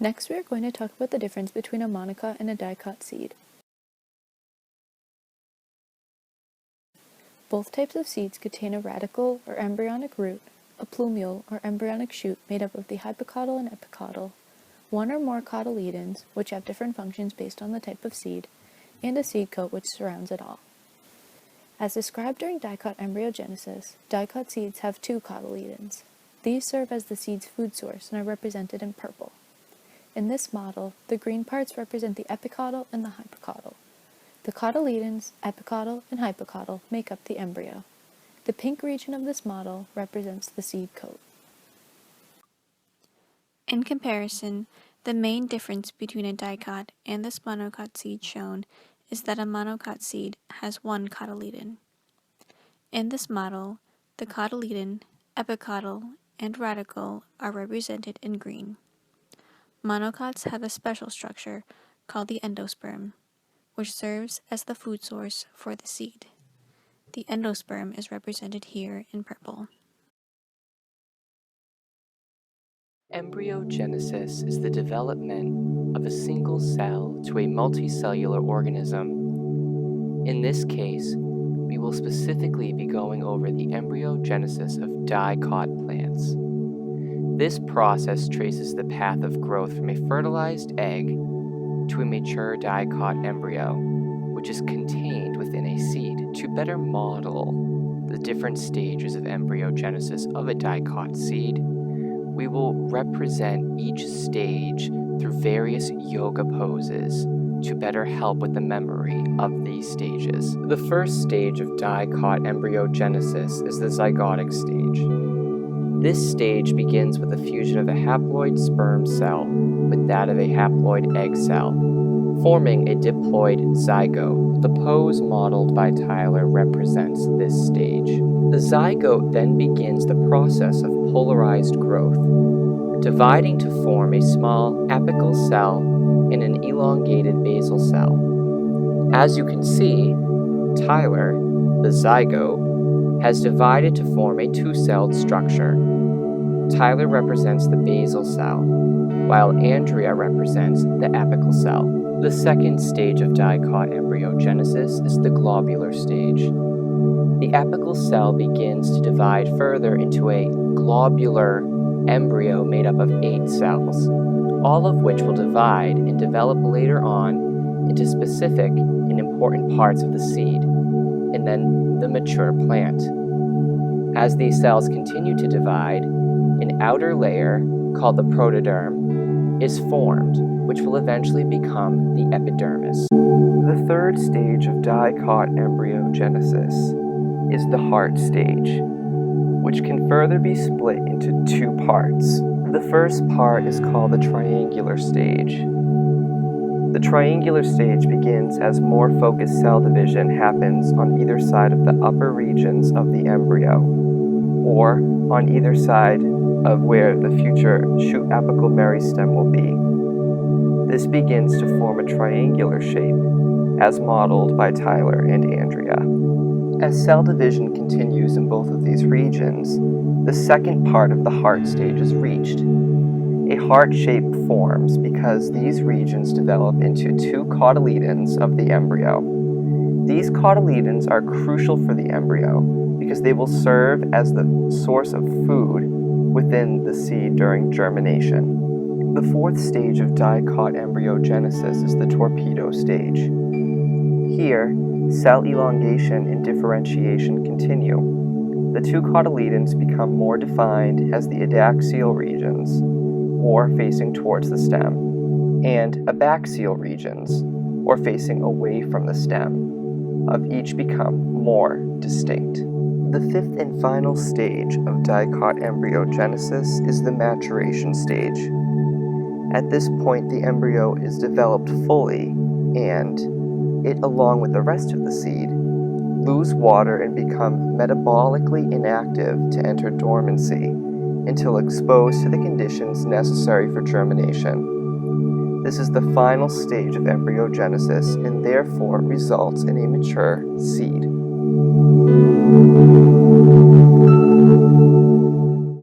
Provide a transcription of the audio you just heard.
Next, we are going to talk about the difference between a monocot and a dicot seed. Both types of seeds contain a radical or embryonic root, a plumule or embryonic shoot made up of the hypocotyl and epicotyl, one or more cotyledons, which have different functions based on the type of seed, and a seed coat which surrounds it all. As described during dicot embryogenesis, dicot seeds have two cotyledons. These serve as the seed's food source and are represented in purple. In this model, the green parts represent the epicotyl and the hypocotyl. The cotyledons, epicotyl, and hypocotyl make up the embryo. The pink region of this model represents the seed coat. In comparison, the main difference between a dicot and this monocot seed shown is that a monocot seed has one cotyledon. In this model, the cotyledon, epicotyl, and radical are represented in green. Monocots have a special structure called the endosperm, which serves as the food source for the seed. The endosperm is represented here in purple. Embryogenesis is the development of a single cell to a multicellular organism. In this case, we will specifically be going over the embryogenesis of dicot plants. This process traces the path of growth from a fertilized egg to a mature dicot embryo, which is contained within a seed. To better model the different stages of embryogenesis of a dicot seed, we will represent each stage through various yoga poses to better help with the memory of these stages. The first stage of dicot embryogenesis is the zygotic stage. This stage begins with the fusion of a haploid sperm cell with that of a haploid egg cell, forming a diploid zygote. The pose modeled by Tyler represents this stage. The zygote then begins the process of polarized growth, dividing to form a small apical cell and an elongated basal cell. As you can see, Tyler, the zygote, has divided to form a two-celled structure. Tyler represents the basal cell, while Andrea represents the apical cell. The second stage of dicot embryogenesis is the globular stage. The apical cell begins to divide further into a globular embryo made up of 8 cells, all of which will divide and develop later on into specific and important parts of the seed, and then the mature plant. As these cells continue to divide, an outer layer, called the protoderm, is formed, which will eventually become the epidermis. The third stage of dicot embryogenesis is the heart stage, which can further be split into 2 parts. The first part is called the triangular stage. The triangular stage begins as more focused cell division happens on either side of the upper regions of the embryo, or on either side of where the future shoot apical meristem will be. This begins to form a triangular shape, as modeled by Tyler and Andrea. As cell division continues in both of these regions, the second part of the heart stage is reached. A heart shape forms because these regions develop into 2 cotyledons of the embryo. These cotyledons are crucial for the embryo because they will serve as the source of food within the seed during germination. The fourth stage of dicot embryogenesis is the torpedo stage. Here, cell elongation and differentiation continue. The 2 cotyledons become more defined as the adaxial regions, or facing towards the stem, and abaxial regions, or facing away from the stem, of each become more distinct. The fifth and final stage of dicot embryogenesis is the maturation stage. At this point, the embryo is developed fully, and it, along with the rest of the seed, lose water and become metabolically inactive to enter dormancy until exposed to the conditions necessary for germination. This is the final stage of embryogenesis and therefore results in a mature seed.